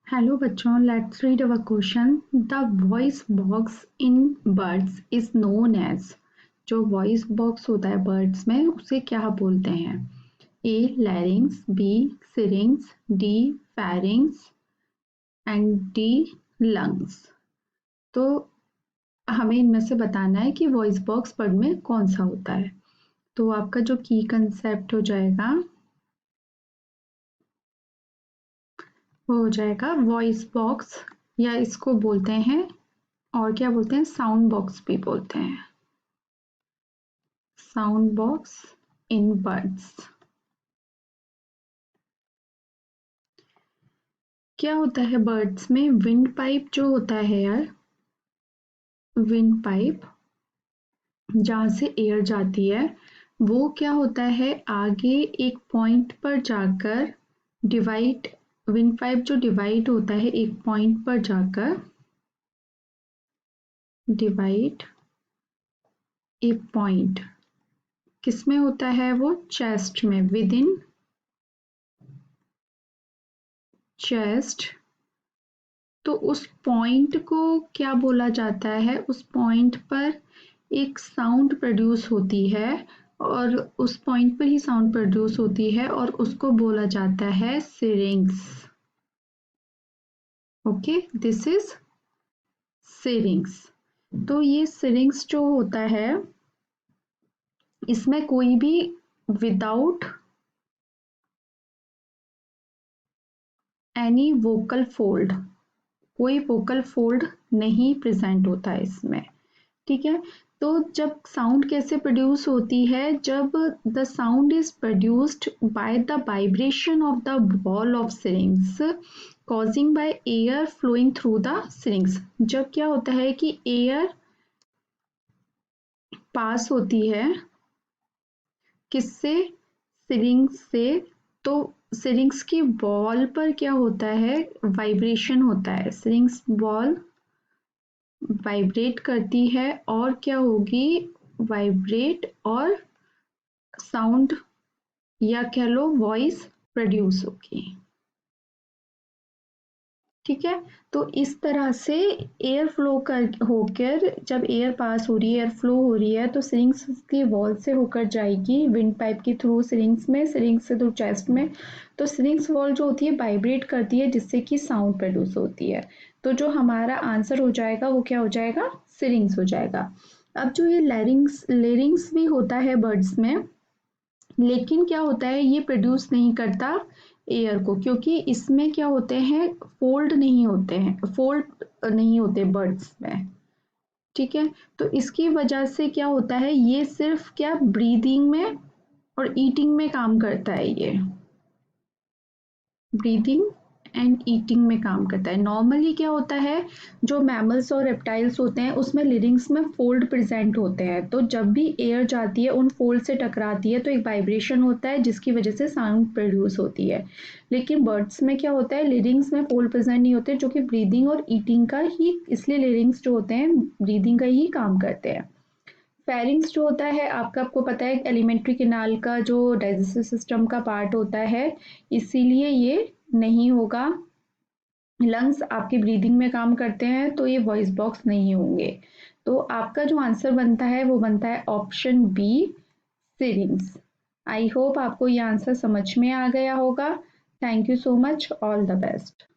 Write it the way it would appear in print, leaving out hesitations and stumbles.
Hello बच्चों, let's read our question. The voice box in birds is known as. जो voice box होता है birds में उसे क्या बोलते हैं? A larynx, B syrinx, D pharynx and D lungs. तो हमें इनमें से बताना है कि वॉइस बॉक्स बर्ड में कौन सा होता है। तो आपका जो की कंसेप्ट हो जाएगा वो हो जाएगा वॉइस बॉक्स, या इसको बोलते हैं और क्या बोलते हैं, साउंड बॉक्स भी बोलते हैं। Sound box in birds. क्या होता है बर्ड्स में? विंड पाइप जो होता है यार, विंड पाइप जहाँ से एयर जाती है वो क्या होता है, आगे एक पॉइंट पर जाकर डिवाइड, विंड पाइप जो डिवाइड होता है एक पॉइंट पर जाकर, डिवाइड ए पॉइंट किसमें होता है वो? चेस्ट में, विद इन चेस्ट। तो उस पॉइंट को क्या बोला जाता है? उस पॉइंट पर एक साउंड प्रोड्यूस होती है, और उस पॉइंट पर ही साउंड प्रोड्यूस होती है और उसको बोला जाता है syrinx. Okay, this is syrinx. तो ये सिरिंग्स जो होता है इसमें कोई भी विदाउट एनी वोकल फोल्ड, कोई वोकल फोल्ड नहीं प्रेजेंट होता है इसमें। ठीक है, तो जब साउंड कैसे प्रोड्यूस होती है? जब the sound is produced by the vibration of the wall of syrinx causing by air flowing through the syrinx. जब क्या होता है कि एयर पास होती है किससे? सिरिंग्स से। तो सिरिंग्स की वॉल पर क्या होता है? वाइब्रेशन होता है। सिरिंग्स वॉल वाइब्रेट करती है और क्या होगी? वाइब्रेट और साउंड या कह लो वॉइस प्रोड्यूस होगी। ठीक है, तो इस तरह से एयर फ्लो कर होकर, जब एयर पास हो रही है, एयर फ्लो हो रही है, तो सिरिंग्स की वॉल से होकर जाएगी विंड पाइप के थ्रू सिरिंग्स में, सिरिंग्स से थ्रू चेस्ट में। तो सिरिंग्स वॉल जो होती है वाइब्रेट करती है जिससे कि साउंड प्रोड्यूस होती है। तो जो हमारा आंसर हो जाएगा वो क्या हो जाएगा? सिरिंग्स हो जाएगा। अब जो ये लेरिंग्स भी होता है बर्ड्स में, लेकिन क्या होता है ये प्रोड्यूस नहीं करता एयर को, क्योंकि इसमें क्या होते हैं, फोल्ड नहीं होते हैं, फोल्ड नहीं होते बर्ड्स में। ठीक है, तो इसकी वजह से क्या होता है, ये सिर्फ क्या ब्रीदिंग में और ईटिंग में काम करता है। ये ब्रीदिंग एंड ईटिंग में काम करता है। नॉर्मली क्या होता है, जो मैमल्स और रेप्टाइल्स होते हैं उसमें लिरिंग्स में फोल्ड प्रेजेंट होते हैं, तो जब भी एयर जाती है उन फोल्ड से टकराती है तो एक वाइब्रेशन होता है जिसकी वजह से साउंड प्रोड्यूस होती है। लेकिन बर्ड्स में क्या होता है, लिरिंग्स में फोल्ड प्रेजेंट नहीं होते, जो कि ब्रीदिंग और ईटिंग का ही, इसलिए लिरिंग्स जो होते हैं ब्रीदिंग का ही काम करते हैं। फेरिंग्स जो होता है आपको पता है एलिमेंट्री कैनाल का जो डाइजेस्टिव सिस्टम का पार्ट होता है, इसीलिए ये नहीं होगा। लंग्स आपकी ब्रीदिंग में काम करते हैं तो ये वॉइस बॉक्स नहीं होंगे। तो आपका जो आंसर बनता है वो बनता है ऑप्शन बी, सिरिंग्स। आई होप आपको ये आंसर समझ में आ गया होगा। Thank you so much, all the best.